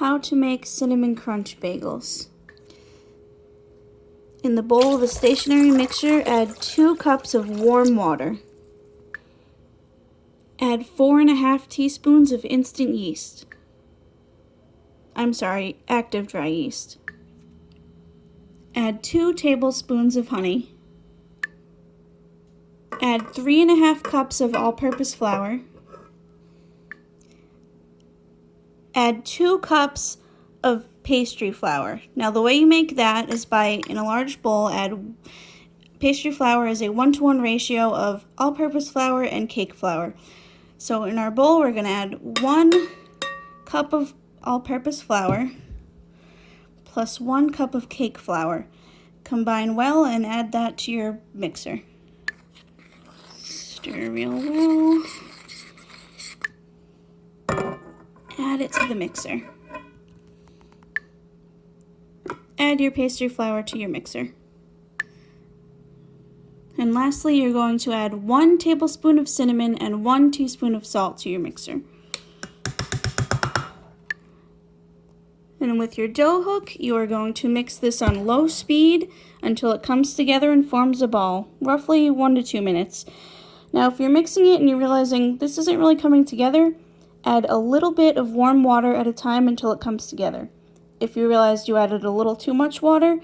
How to make cinnamon crunch bagels. In the bowl of a stationary mixer, add 2 cups of warm water. Add 4½ teaspoons of instant yeast. Active dry yeast. Add 2 tablespoons of honey. Add 3½ cups of all-purpose flour. Add 2 cups of pastry flour. Now the way you make that is in a large bowl, add pastry flour as a 1-to-1 ratio of all-purpose flour and cake flour. So in our bowl, we're going to add 1 cup of all-purpose flour plus 1 cup of cake flour. Combine well and add that to your mixer. Stir real well. Add it to the mixer. Add your pastry flour to your mixer. And lastly, you're going to add 1 tablespoon of cinnamon and 1 teaspoon of salt to your mixer. And with your dough hook, you are going to mix this on low speed until it comes together and forms a ball, roughly 1 to 2 minutes. Now, if you're mixing it and you're realizing this isn't really coming together, add a little bit of warm water at a time until it comes together. If you realized you added a little too much water,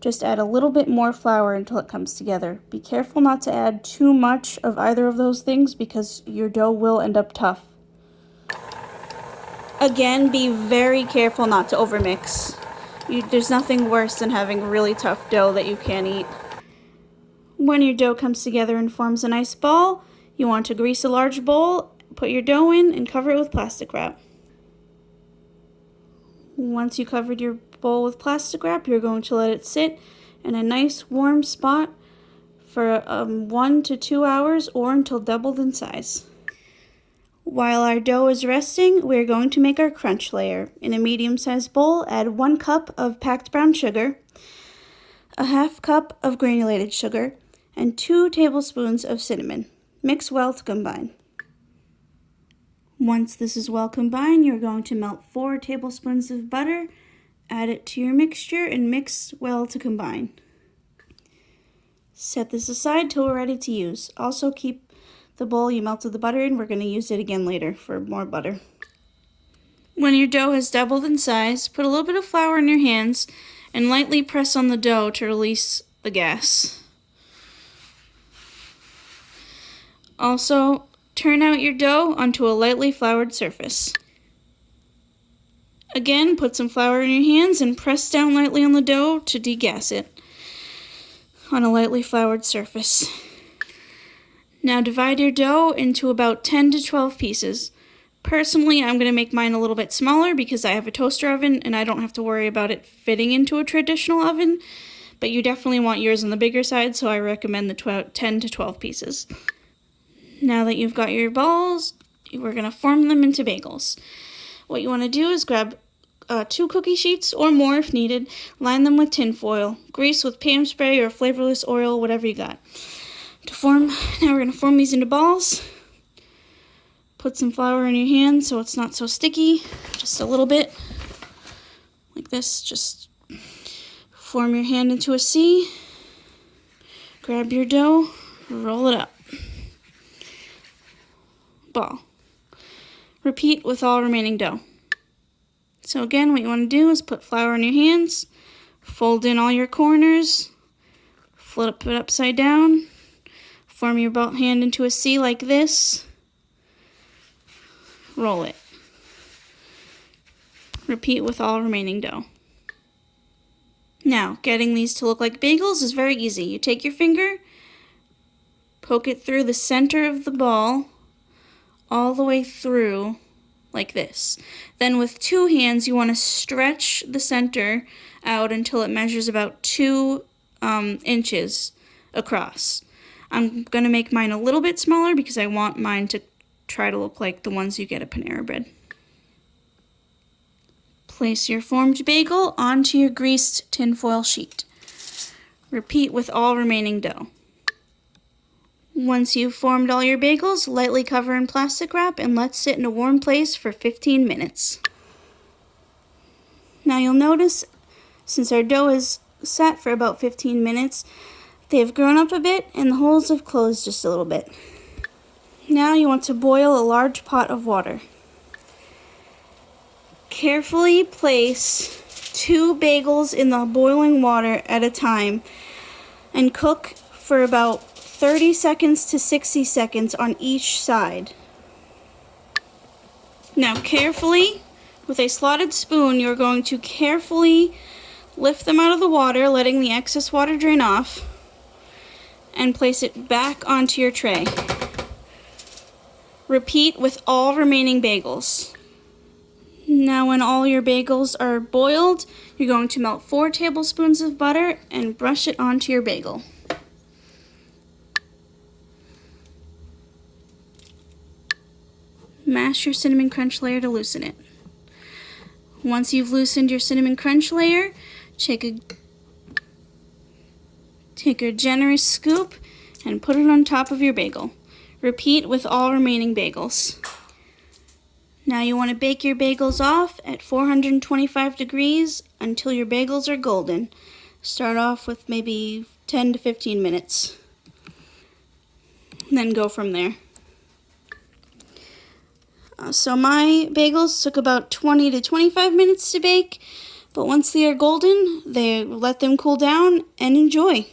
just add a little bit more flour until it comes together. Be careful not to add too much of either of those things because your dough will end up tough. Again, be very careful not to overmix. There's nothing worse than having really tough dough that you can't eat. When your dough comes together and forms a nice ball, you want to grease a large bowl, put your dough in, and cover it with plastic wrap. Once you covered your bowl with plastic wrap, you're going to let it sit in a nice warm spot for 1 to 2 hours or until doubled in size. While our dough is resting, we're going to make our crunch layer. In a medium-sized bowl, add 1 cup of packed brown sugar, a ½ cup of granulated sugar, and 2 tablespoons of cinnamon. Mix well to combine. Once this is well combined, you're going to melt 4 tablespoons of butter, add it to your mixture, and mix well to combine. Set this aside till we're ready to use. Also keep the bowl you melted the butter in. We're going to use it again later for more butter. When your dough has doubled in size, put a little bit of flour in your hands and lightly press on the dough to release the gas. Also, turn out your dough onto a lightly floured surface. Again, put some flour in your hands and press down lightly on the dough to degas it on a lightly floured surface. Now divide your dough into about 10 to 12 pieces. Personally, I'm going to make mine a little bit smaller because I have a toaster oven and I don't have to worry about it fitting into a traditional oven, but you definitely want yours on the bigger side, so I recommend the 10 to 12 pieces. Now that you've got your balls, we're going to form them into bagels. What you want to do is grab 2 cookie sheets or more if needed, line them with tin foil, grease with Pam spray or flavorless oil, whatever you got. Now we're going to form these into balls. Put some flour in your hand so it's not so sticky, just a little bit, like this. Just form your hand into a C, grab your dough, roll it up. Ball. Repeat with all remaining dough. So again, what you want to do is put flour in your hands, fold in all your corners, flip it upside down, form your hand into a C like this, roll it. Repeat with all remaining dough. Now, getting these to look like bagels is very easy. You take your finger, poke it through the center of the ball, all the way through like this. Then with 2 hands, you want to stretch the center out until it measures about 2 inches across. I'm going to make mine a little bit smaller because I want mine to try to look like the ones you get at Panera Bread. Place your formed bagel onto your greased tinfoil sheet. Repeat with all remaining dough. Once you've formed all your bagels, lightly cover in plastic wrap and let sit in a warm place for 15 minutes. Now you'll notice, since our dough is set for about 15 minutes, they've grown up a bit and the holes have closed just a little bit. Now you want to boil a large pot of water. Carefully place 2 bagels in the boiling water at a time and cook for about 30 seconds to 60 seconds on each side. Now carefully, with a slotted spoon, you're going to carefully lift them out of the water, letting the excess water drain off, and place it back onto your tray. Repeat with all remaining bagels. Now when all your bagels are boiled, you're going to melt 4 tablespoons of butter and brush it onto your bagel. Mash your cinnamon crunch layer to loosen it. Once you've loosened your cinnamon crunch layer, take a generous scoop and put it on top of your bagel. Repeat with all remaining bagels. Now you want to bake your bagels off at 425 degrees until your bagels are golden. Start off with maybe 10 to 15 minutes. Then go from there. So my bagels took about 20 to 25 minutes to bake, but once they are golden, let them cool down and enjoy.